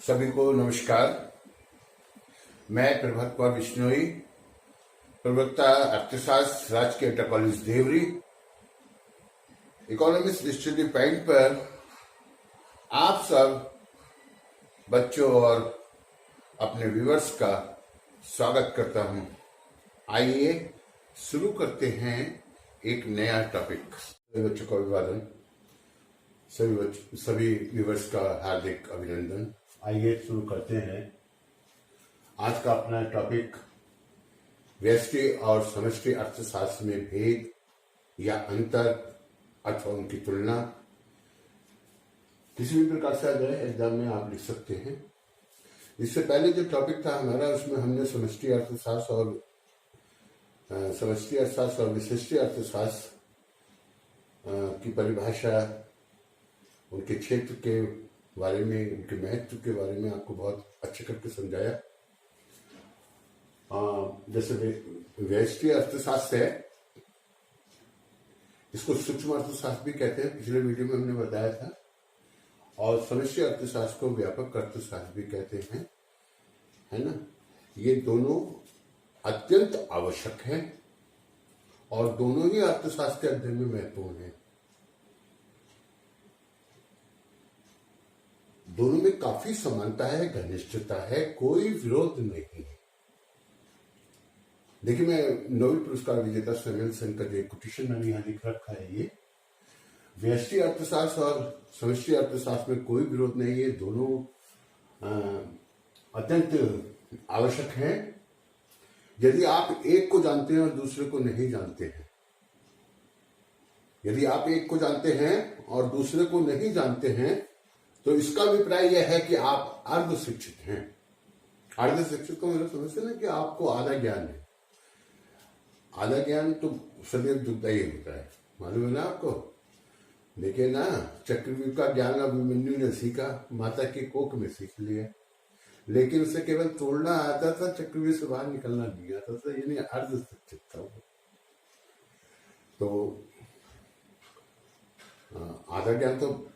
सभी को नमस्कार। मैं प्रभात कुमार बिश्नोई, प्रवक्ता अर्थशास्त्र, राजकीय inter college Deori, economics district point पर आप सब बच्चों और अपने व्यूअर्स का स्वागत करता हूं। आइए शुरू करते हैं एक नया टॉपिक। सभी बच्चों का अभिवादन, सभी व्यूअर्स का हार्दिक अभिनंदन। आइए शुरू करते हैं। आज का अपना टॉपिक व्यष्टि और समष्टि अर्थशास्त्र में भेद या अंतर अथवा उनकी तुलना। किसी भी प्रकार से अगर एग्जाम में आप लिख सकते हैं। इससे पहले जो टॉपिक था हमारा, उसमें हमने समष्टि अर्थशास्त्र और विशिष्ट अर्थशास्त्र की परिभाषा, उनके क्षेत्र के बारे में, उनके महत्व के बारे में आपको बहुत अच्छे करके समझाया। जैसे व्यष्टि अर्थशास्त्र है, इसको सूक्ष्म अर्थशास्त्र भी कहते हैं, पिछले वीडियो में हमने बताया था। और समष्टि अर्थशास्त्र को व्यापक अर्थशास्त्र भी कहते हैं, है ना। ये दोनों अत्यंत आवश्यक हैं और दोनों ही अर्थशास्त्र के अध्ययन में महत्वपूर्ण हैं। दोनों में काफी समानता है, घनिष्ठता है, कोई विरोध नहीं है। देखिए, मैं नोबेल पुरस्कार विजेता सैमुअलसन का जो कोटेशन मैंने यहां लिख रखा है, ये व्यष्टि अर्थशास्त्र और समष्टि अर्थशास्त्र में कोई विरोध नहीं है। दोनों अत्यंत आवश्यक हैं। यदि आप एक को जानते हैं और दूसरे को नहीं जानते हैं, यदि आप एक को जानते हैं और दूसरे को नहीं जानते हैं, तो इसका अभिप्राय यह है कि आप अर्ध शिक्षित हैं। अर्ध शिक्षित को मेरा समझते ना कि आपको आधा ज्ञान है। आधा ज्ञान तो सदैव दुखदायी होता है, मालूम है ना आपको। देखिए ना, चक्रव्यूह का ज्ञान अभिमन्यु ने सीखा, माता की कोख में सीख लिया, लेकिन उसे केवल तोड़ना आता था, चक्रव्यूह से बाहर निकलना नहीं आता था। यानी अर्ध शिक्षित था वो। तो आधा ज्ञान तो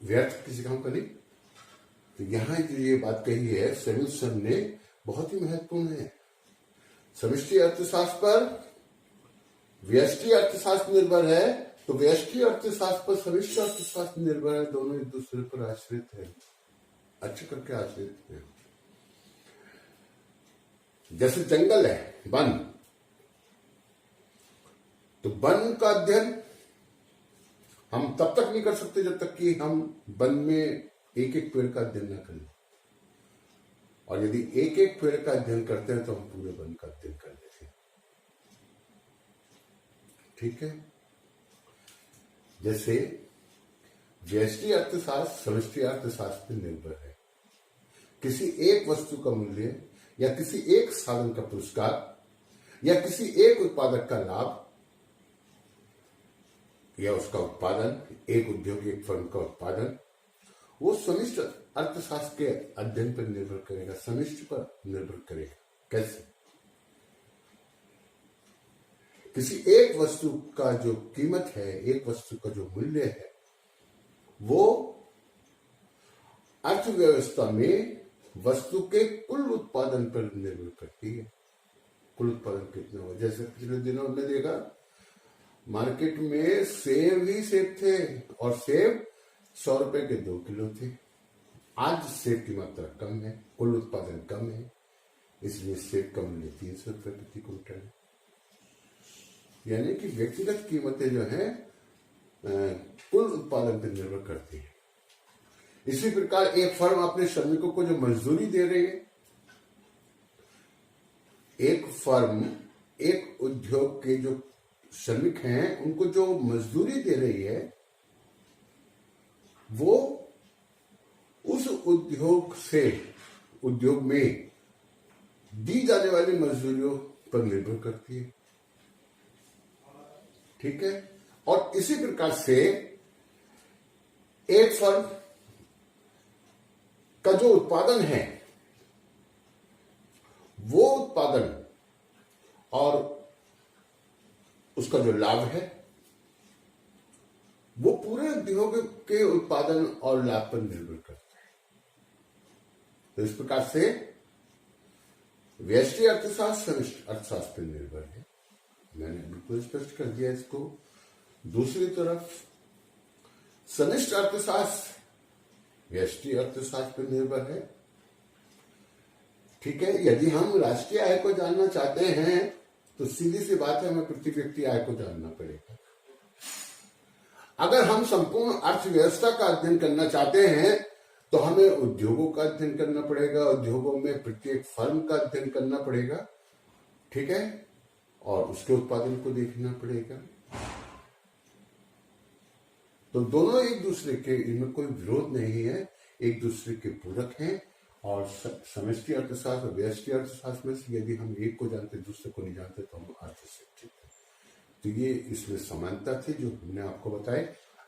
व्यर्थ किसी काम का नहीं। तो यहां जो ये बात कही है सैमुअलसन ने, बहुत ही महत्वपूर्ण है। समष्टि अर्थशास्त्र पर व्यष्टि अर्थशास्त्र निर्भर है, तो व्यष्टि अर्थशास्त्र पर समष्टि अर्थशास्त्र निर्भर है। दोनों एक दूसरे पर आश्रित है, अच्छे करके आश्रित है। जैसे जंगल है, वन, तो वन का अध्ययन हम तब तक नहीं कर सकते जब तक कि हम वन में एक एक पेड़ का अध्ययन न करें। और यदि एक एक पेड़ का अध्ययन करते हैं तो हम पूरे वन का अध्ययन कर लेते हैं। ठीक है। जैसे व्यष्टि अर्थशास्त्र समष्टि अर्थशास्त्र पर निर्भर है। किसी एक वस्तु का मूल्य या किसी एक साधन का पुरस्कार या किसी एक उत्पादक का लाभ या उसका उत्पादन, एक उद्योग, एक फर्म का उत्पादन, वो समष्टि अर्थशास्त्र के अध्ययन पर निर्भर करेगा, समष्टि पर निर्भर करेगा। कैसे? किसी एक वस्तु का जो कीमत है, एक वस्तु का जो मूल्य है, वो अर्थव्यवस्था में वस्तु के कुल उत्पादन पर निर्भर करती है। कुल उत्पादन कितना हुआ? जैसे पिछले दिनों हमने देखा, मार्केट में सेब ही सेब थे और सेब 100 रुपए के 2 किलो थे। आज सेब की मात्रा कम है, कुल उत्पादन कम है, इसलिए सेब का मूल्य 300 रुपए प्रति क्विंटल है। यानी कि व्यक्तिगत कीमतें जो है कुल उत्पादन पर निर्भर करती है। इसी प्रकार एक फर्म अपने श्रमिकों को जो मजदूरी दे रही है, एक फर्म, एक उद्योग के जो श्रमिक हैं, उनको जो मजदूरी दे रही है, वो उस उद्योग में दी जाने वाली मजदूरियों पर निर्भर करती है। ठीक है। और इसी प्रकार से एक फर्म का जो उत्पादन है, वो उत्पादन और उसका जो लाभ है, वो पूरे उद्योग के उत्पादन और लाभ पर निर्भर करता है। तो इस प्रकार से व्यष्टि अर्थशास्त्र समष्टि अर्थशास्त्र पर निर्भर है। मैंने बिल्कुल स्पष्ट कर दिया इसको। दूसरी तरफ समष्टि अर्थशास्त्र व्यष्टि अर्थशास्त्र पर निर्भर है। ठीक है, यदि हम राष्ट्रीय आय को जानना चाहते हैं तो सीधी सी बात है, हमें प्रति व्यक्ति आय को जानना पड़ेगा। अगर हम संपूर्ण अर्थव्यवस्था का अध्ययन करना चाहते हैं तो हमें उद्योगों का अध्ययन करना पड़ेगा, उद्योगों में प्रत्येक फर्म का अध्ययन करना पड़ेगा। ठीक है, और उसके उत्पादन को देखना पड़ेगा। तो दोनों एक दूसरे के, इनमें कोई विरोध नहीं है, एक दूसरे के पूरक हैं। और समष्टि अर्थशास्त्र और व्यष्टि अर्थशास्त्र में से यदि हम एक को जानते दूसरे को नहीं जानते तो हम अर्थशिक्षित हैं। तो ये इसमें समानता थी जो हमने आपको बताई।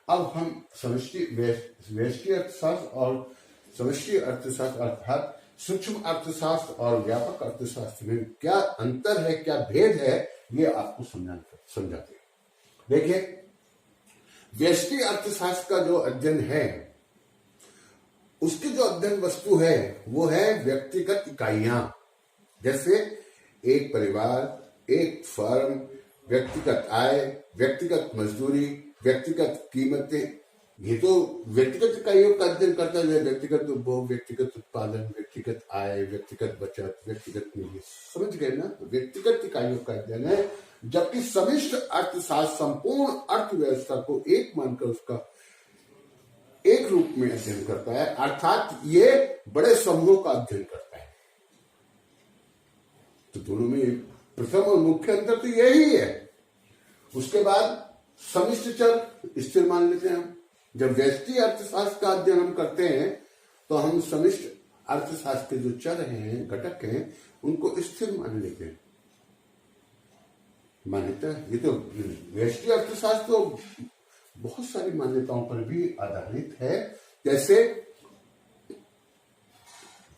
अब हम समष्टि व्यष्टि अर्थशास्त्र और समष्टि अर्थशास्त्र अर्थात सूक्ष्म अर्थशास्त्र और व्यापक अर्थशास्त्र में क्या अंतर है, क्या भेद है, ये आपको समझाते हैं। देखिए, व्यष्टि अर्थशास्त्र का जो अध्ययन है उसकी जो अध्ययन वस्तु है वो है व्यक्तिगत इकाइयां, जैसे एक परिवार, एक फर्म, व्यक्तिगत आय, व्यक्तिगत मजदूरी, व्यक्तिगत कीमतें। ये तो व्यक्तिगत इकाइयों का अध्ययन करता है, व्यक्तिगत उपभोग, व्यक्तिगत उत्पादन, व्यक्तिगत आय, व्यक्तिगत बचत, व्यक्तिगत निवेश। समझ गए ना? व्यक्तिगत इकाइयों का अध्ययन है। जबकि समष्टि अर्थशास्त्र संपूर्ण अर्थव्यवस्था को एक मानकर उसका एक रूप में अध्ययन करता है, अर्थात ये बड़े समूहों का अध्ययन करता है। तो दोनों में प्रथम और मुख्य अंतर तो यही है। उसके बाद समिष्ट चर स्थिर मान लेते हैं हम। जब व्यष्टि अर्थशास्त्र का अध्ययन हम करते हैं तो हम समिष्ट अर्थशास्त्र के जो चर हैं, घटक हैं, उनको स्थिर मान लेते हैं। मान्यता, ये तो व्यष्टि अर्थशास्त्र तो बहुत सारी मान्यताओं पर भी आधारित है, जैसे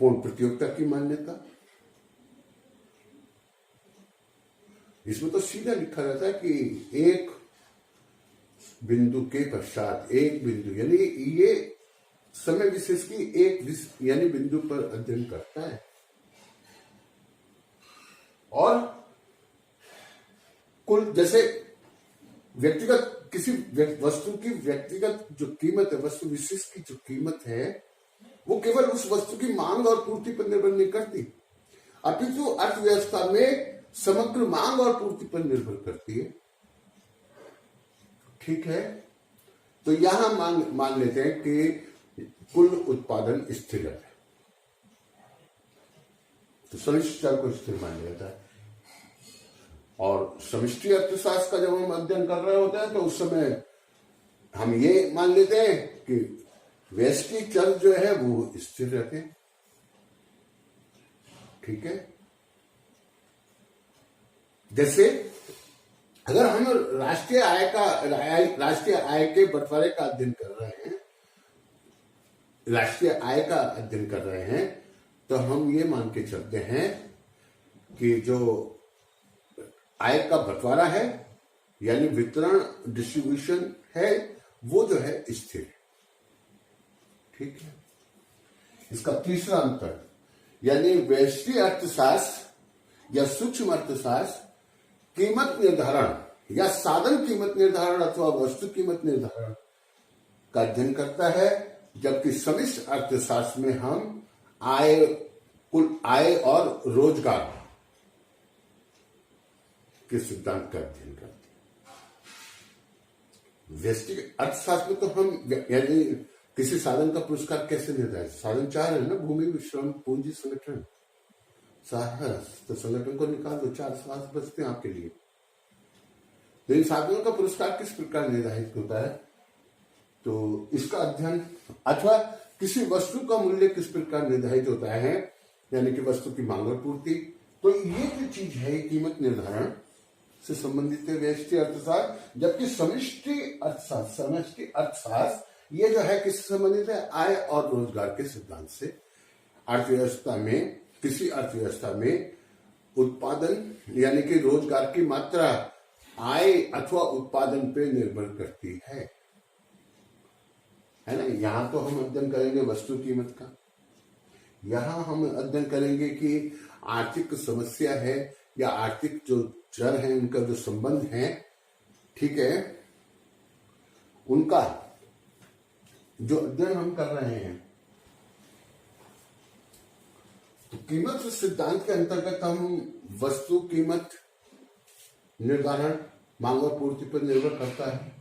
पूर्ण प्रतियोगिता की मान्यता। इसमें तो सीधा लिखा रहता है कि एक बिंदु के पश्चात एक बिंदु, यानी ये समय विशेष की एक यानी बिंदु पर अध्ययन करता है। और कुल, जैसे व्यक्तिगत किसी वस्तु की व्यक्तिगत जो कीमत है, वस्तु विशेष की जो कीमत है, वो केवल उस वस्तु की मांग और पूर्ति पर निर्भर नहीं करती, अपितु अर्थव्यवस्था में समग्र मांग और पूर्ति पर निर्भर करती है। ठीक है, तो यहां मान लेते हैं कि कुल उत्पादन स्थिर है, तो समिष्टि चर को स्थिर मान लिया जाता है। और समष्टि अर्थशास्त्र का जब हम अध्ययन कर रहे होते हैं तो उस समय हम ये मान लेते हैं कि व्यष्टि चर जो है वो स्थिर रहते हैं। ठीक है, जैसे अगर हम राष्ट्रीय आय के बंटवारे का अध्ययन कर रहे हैं, राष्ट्रीय आय का अध्ययन कर रहे हैं, तो हम ये मान के चलते हैं कि जो आय का बंटवारा है, यानी वितरण, डिस्ट्रीब्यूशन है, वो जो है स्थिर है। ठीक है, इसका तीसरा अंतर, यानी व्यष्टि अर्थशास्त्र या सूक्ष्म अर्थशास्त्र कीमत निर्धारण या साधन कीमत निर्धारण अथवा वस्तु कीमत निर्धारण का अध्ययन करता है, जबकि समिष्ट अर्थशास्त्र में हम आय, कुल आय और रोजगार के सिद्धांत का अध्ययन करते हैं। व्यष्टि अर्थशास्त्र में तो हम यानी किसी साधन का पुरस्कार कैसे निर्धारित, साधन चार है ना, भूमि, श्रम, पूंजी, संगठन, साहस। तो संगठन को निकाल दो, चार साहस बचते हैं आपके लिए। तो इन साधनों का पुरस्कार किस प्रकार निर्धारित होता है, तो इसका अध्ययन, अथवा किसी वस्तु का मूल्य किस प्रकार निर्धारित होता है, यानी कि वस्तु की मांग और पूर्ति। तो ये जो चीज है कीमत निर्धारण से संबंधित है व्यष्टि अर्थशास्त्र, जबकि समष्टि अर्थशास्त्र ये जो है किससे संबंधित है, आय और रोजगार के सिद्धांत से। अर्थव्यवस्था में, किसी अर्थव्यवस्था में उत्पादन यानी कि रोजगार की मात्रा आय अथवा उत्पादन पे निर्भर करती है ना। यहां तो हम अध्ययन करेंगे वस्तु कीमत का, यहाँ हम अध्ययन करेंगे कि आर्थिक समस्या है या आर्थिक जो चर है उनका जो संबंध है, ठीक है, उनका जो अध्ययन हम कर रहे हैं। तो कीमत सिद्धांत के अंतर्गत हम वस्तु कीमत निर्धारण मांग और पूर्ति पर निर्भर करता है।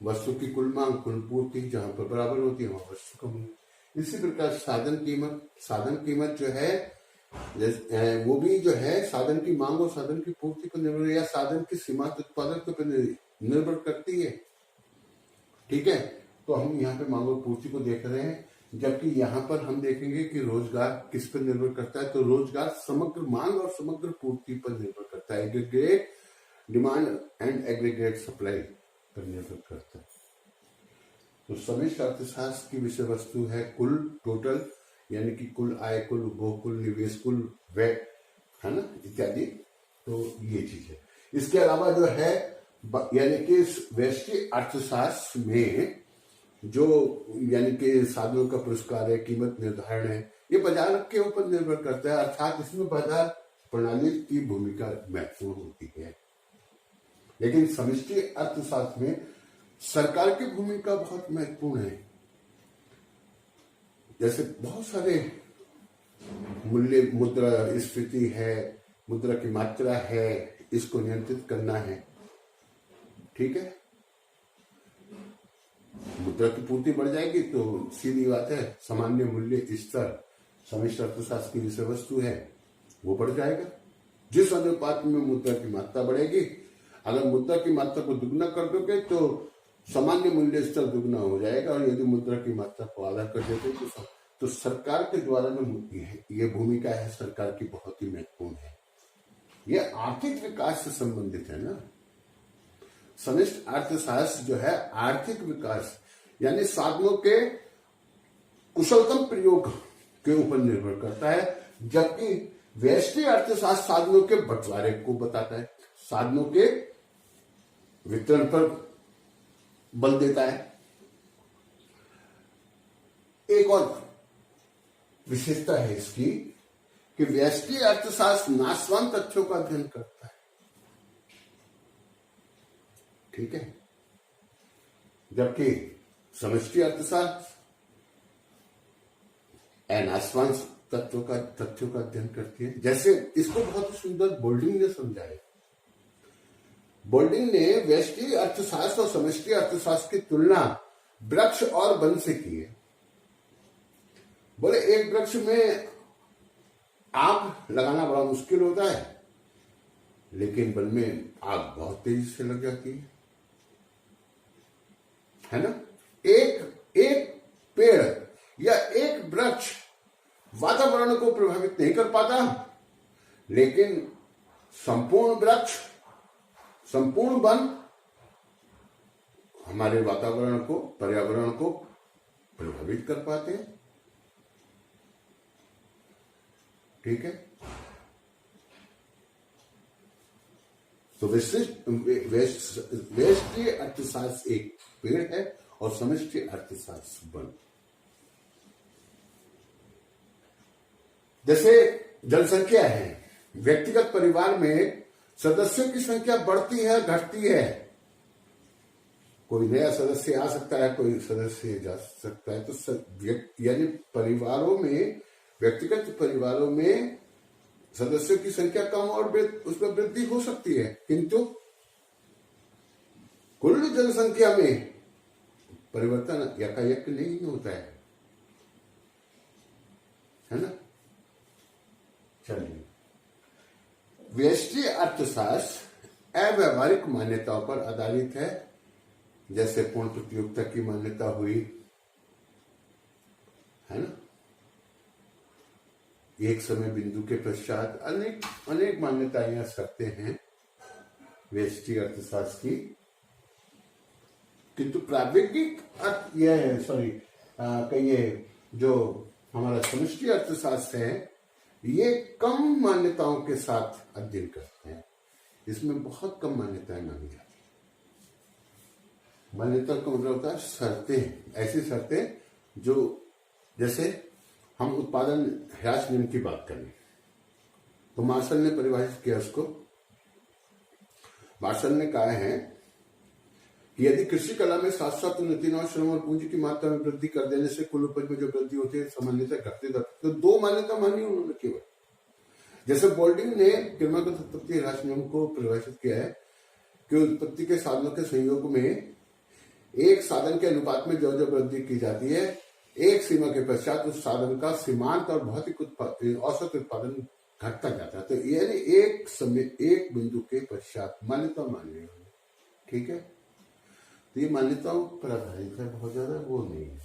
वस्तु की कुल मांग कुल पूर्ति जहां पर बराबर होती है वहां वस्तु का मूल्य। इसी प्रकार साधन कीमत जो है वो भी जो है साधन की मांग और साधन की पूर्ति पर निर्भर या साधन की सीमांत उत्पादकता पर निर्भर करती है, ठीक है। तो हम यहाँ पे मांग और पूर्ति को देख रहे हैं, जबकि यहाँ पर हम देखेंगे कि रोजगार किस पर निर्भर करता है। तो रोजगार समग्र मांग और समग्र पूर्ति पर निर्भर करता है, aggregate demand and aggregate supply पर निर्भर करता है। तो समष्टि अर्थशास्त्र की विषय वस्तु है कुल, टोटल, यानी कि कुल आय, कुल उपभोग, कुल निवेश, कुल व्यय, है ना, इत्यादि। तो ये चीज है। इसके अलावा जो है यानी कि वैश्विक अर्थशास्त्र में जो यानी कि साधनों का पुरस्कार है, कीमत निर्धारण है, ये बाजार के ऊपर निर्भर करता है, अर्थात इसमें बाजार प्रणाली की भूमिका महत्वपूर्ण होती है। लेकिन समष्टि अर्थशास्त्र में सरकार की भूमिका बहुत महत्वपूर्ण है। जैसे बहुत सारे मूल्य, मुद्रा स्फीति है, मुद्रा की मात्रा है, इसको नियंत्रित करना है, ठीक है। मुद्रा की पूर्ति बढ़ जाएगी तो सीधी बात है सामान्य मूल्य स्तर समष्टि अर्थशास्त्र की विषय वस्तु है वो बढ़ जाएगा। जिस अनुपात में मुद्रा की मात्रा बढ़ेगी, अगर मुद्रा की मात्रा को दुगना कर दोगे तो सामान्य मूल्य स्तर दुगना हो जाएगा, और यदि मुद्रा की मात्रा को आधा कर देते तो सरकार के द्वारा जो ये भूमिका है सरकार की बहुत ही महत्वपूर्ण है। ये आर्थिक विकास से संबंधित है ना। समष्टि अर्थशास्त्र जो है आर्थिक विकास यानी साधनों के कुशलतम प्रयोग के ऊपर निर्भर करता है, जबकि वैश्विक अर्थशास्त्र साधनों के बंटवारे को बताता है, साधनों के वितरण पर बल देता है। एक और विशेषता है इसकी कि वैश्विक अर्थशास्त्र नाशवान तथ्यों का अध्ययन करता है, ठीक है, जबकि समष्टि अर्थशास्त्र अनाशवान तथ्यों का अध्ययन करती है। जैसे इसको बहुत सुंदर बोल्डिंग ने समझाया। बोल्डिंग ने वैश्विक अर्थशास्त्र और समष्टि अर्थशास्त्र की तुलना वृक्ष और वन से की है। बोले एक वृक्ष में आग लगाना बड़ा मुश्किल होता है, लेकिन वन में आग बहुत तेजी से लग जाती है ना। एक पेड़ या एक वृक्ष वातावरण को प्रभावित नहीं कर पाता, लेकिन संपूर्ण वृक्ष, संपूर्ण वन हमारे वातावरण को, पर्यावरण को प्रभावित कर पाते हैं, ठीक है। तो वैश्विक अर्थशास्त्र एक पेड़ है और समष्टि अर्थशास्त्र वन। जैसे जनसंख्या है, व्यक्तिगत परिवार में सदस्यों की संख्या बढ़ती है, घटती है, कोई नया सदस्य आ सकता है, कोई सदस्य जा सकता है। तो यानी परिवारों में, व्यक्तिगत परिवारों में सदस्यों की संख्या कम और उसमें वृद्धि हो सकती है, किंतु कुल जनसंख्या में परिवर्तन यकायक नहीं होता है ना। चलिए, वैश्विक अर्थशास्त्र अव्यावहारिक मान्यताओं पर आधारित है, जैसे पूर्ण प्रतियोगिता की मान्यता हुई, है ना। एक समय बिंदु के पश्चात अनेक मान्यताएं या शर्तें हैं वैश्विक अर्थशास्त्र की, किंतु प्राविधिक कहिए जो हमारा समष्टि अर्थशास्त्र है ये कम मान्यताओं के साथ अध्ययन करते हैं। इसमें बहुत कम मान्यताएं मानी जाती है। मान्यता का मतलब होता है शर्तें, ऐसी शर्तें जो जैसे हम उत्पादन ह्रास नियम की बात करें तो मार्शल ने परिभाषित किया उसको। मार्शल ने कहा है कि यदि कृषि कला में साथ साथ उन्नति और श्रम और पूंजी की मात्रा में वृद्धि कर देने से कुल उपज में जो वृद्धि होती है सामान्यतः घटते जाती है। तो दो मान्यता मानी उन्होंने केवल। जैसे बोल्डिंग ने क्रमागत उत्पत्ति ह्रास नियम को परिभाषित किया है कि उत्पत्ति के साधनों के संयोग में एक साधन के अनुपात में जो जो वृद्धि की जाती है, एक सीमा के पश्चात उस साधन का सीमांत और भौतिक औसत उत्पादन घटता जाता है। तो यानी एक समय एक बिंदु के पश्चात मान्यता मान ली। ठीक है, तो ये मान्यताओं पर आधारित है, बहुत ज्यादा वो नहीं है।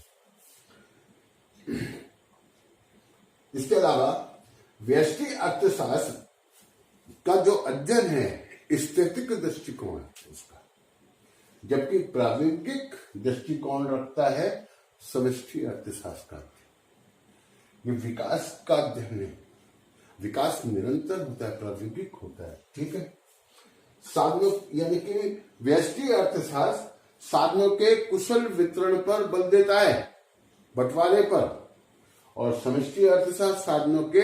इसके अलावा व्यष्टि अर्थशास्त्र का जो अध्ययन है स्थैतिक दृष्टिकोण है उसका, जबकि प्रायोगिक दृष्टिकोण रखता है समष्टि अर्थशास्त्र का। ये विकास का अध्ययन है, विकास निरंतर होता है, प्रायोगिक होता है। ठीक है, साधनों यानी कि व्यष्टि अर्थशास्त्र साधनों के कुशल वितरण पर बल देता है, बंटवारे पर, और समष्टि अर्थशास्त्र साधनों के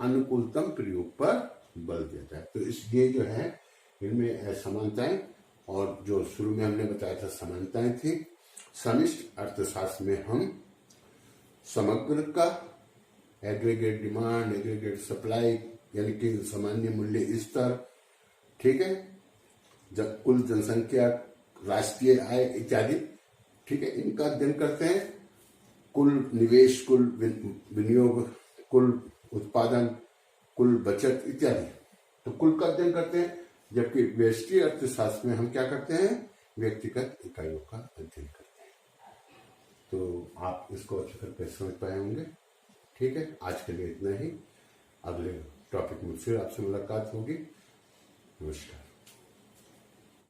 अनुकूलतम प्रयोग पर बल देता है। तो इसलिए जो है इनमें समानताएं, और जो शुरू में हमने बताया था समानताएं थी। समष्टि अर्थशास्त्र में हम समग्र का एग्रीगेट डिमांड, एग्रीगेट सप्लाई यानी कि सामान्य मूल्य स्तर, ठीक है, जब कुल जनसंख्या, राष्ट्रीय आय इत्यादि, ठीक है, इनका अध्ययन करते हैं। कुल निवेश, कुल विनियोग, कुल उत्पादन, कुल बचत इत्यादि, तो कुल का अध्ययन करते हैं। जबकि व्यष्टि अर्थशास्त्र में हम क्या करते हैं, व्यक्तिगत इकाइयों का अध्ययन करते हैं। तो आप इसको अच्छी तरह समझ पाए होंगे। ठीक है, आज के लिए इतना ही। अगले टॉपिक में फिर आपसे मुलाकात होगी। नमस्कार।